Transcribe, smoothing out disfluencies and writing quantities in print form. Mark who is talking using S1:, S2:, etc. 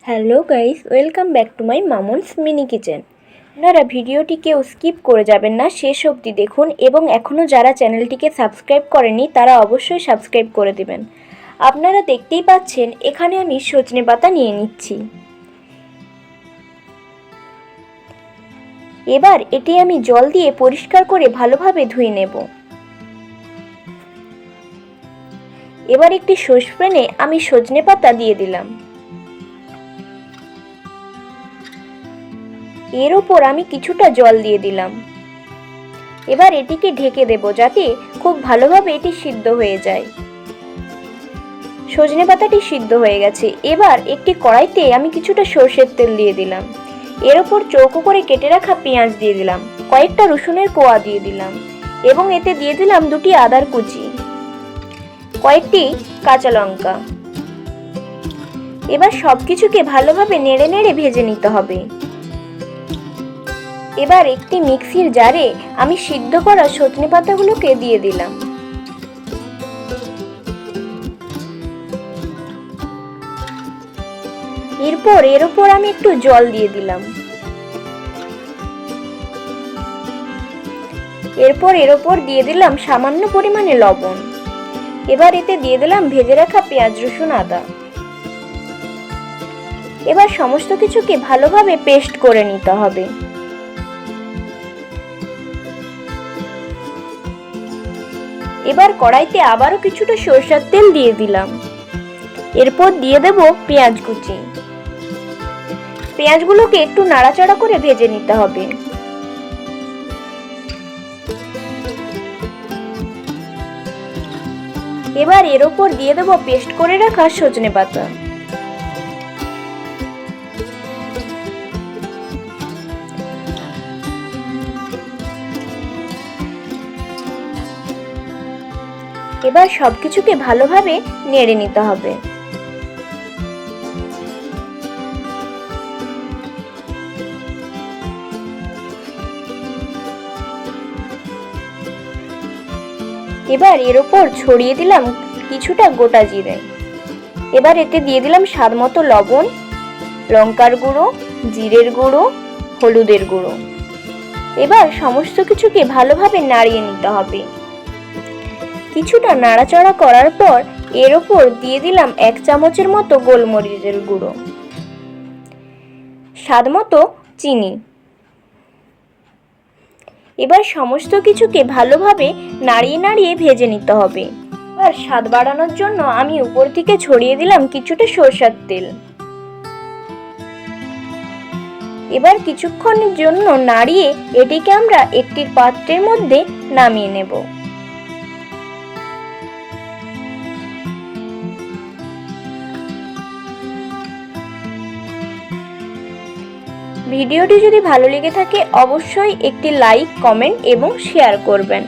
S1: Hello guys, welcome back to my Mamun's mini kitchen. আপনারা ভিডিওটি কেউ স্কিপ করে যাবেন না, শেষ অবধি দেখুন এবং এখনও যারা চ্যানেলটিকে সাবস্ক্রাইব করেনি তারা অবশ্যই সাবস্ক্রাইব করে দেবেন। আপনারা দেখতেই পাচ্ছেন এখানে আমি সজনে পাতা নিয়ে নিচ্ছি। এবার এটি আমি জল দিয়ে পরিষ্কার করে ভালোভাবে ধুয়ে নেব। এবার একটি সসপ্যানে আমি সজনে পাতা দিয়ে দিলাম। এর ওপর আমি কিছুটা জল দিয়ে দিলাম। এবার এটিকে ঢেকে দেব যাতে খুব ভালোভাবে এটি সিদ্ধ হয়ে যায়। সজনে পাতাটি সিদ্ধ হয়ে গেছে। এবার একটি কড়াইতে আমি কিছুটা সরষের তেল দিয়ে দিলাম। এর ওপর চৌকো করে কেটে রাখা পেঁয়াজ দিয়ে দিলাম, কয়েকটা রসুনের কোয়া দিয়ে দিলাম এবং এতে দিয়ে দিলাম দুটি আদার কুচি, কয়েকটি কাঁচা লঙ্কা। এবার সবকিছুকে ভালোভাবে নেড়ে নেড়ে ভেজে নিতে হবে। এবার একটি মিক্সির জারে আমি সিদ্ধ করা সজনে পাতাগুলোকে দিয়ে দিলাম। এরপর এর উপর আমি একটু জল দিয়ে দিলাম। এরপর এর উপর দিয়ে দিলাম সামান্য পরিমাণে লবণ। এবার এতে দিয়ে দিলাম ভেজে রাখা পেঁয়াজ, রসুন, আদা। এবার সমস্ত কিছুকে ভালোভাবে পেস্ট করে নিতে হবে। এবার কড়াইতে আবারও কিছুটা সরষের তেল দিয়ে দিলাম। এরপর দিয়ে দেব পেঁয়াজ কুচি। পেঁয়াজগুলোকে একটু নাড়াচাড়া করে ভেজে নিতে হবে। এবার এর উপর দিয়ে দেব পেস্ট করে রাখা সজনে পাতা। এবার সবকিছুকে ভালোভাবে নেড়ে নিতে হবে। এবার এর উপর ছড়িয়ে দিলাম কিছুটা গোটা জিরে। এবার এতে দিয়ে দিলাম স্বাদ মতো লবণ, লঙ্কার গুঁড়ো, জিরের গুঁড়ো, হলুদের গুঁড়ো। এবার সমস্ত কিছুকে ভালোভাবে নাড়িয়ে নিতে হবে। কিছুটা নাড়াচাড়া করার পর এর উপর দিয়ে দিলাম 1 চামচের মতো গোলমরিচের গুঁড়ো, স্বাদ মতো চিনি। এবার সমস্ত কিছুকে ভালোভাবে নাড়িয়ে নাড়িয়ে ভেজে নিতে হবে। এবার স্বাদ বাড়ানোর জন্য আমি উপর থেকে ছড়িয়ে দিলাম কিছুটা সরষের তেল। এবার কিছুক্ষণের জন্য নাড়িয়ে এটিকে আমরা একটি পাত্রের মধ্যে নামিয়ে নেব। ভিডিওটি যদি ভালো লেগে থাকে অবশ্যই একটি লাইক, কমেন্ট এবং শেয়ার করবেন।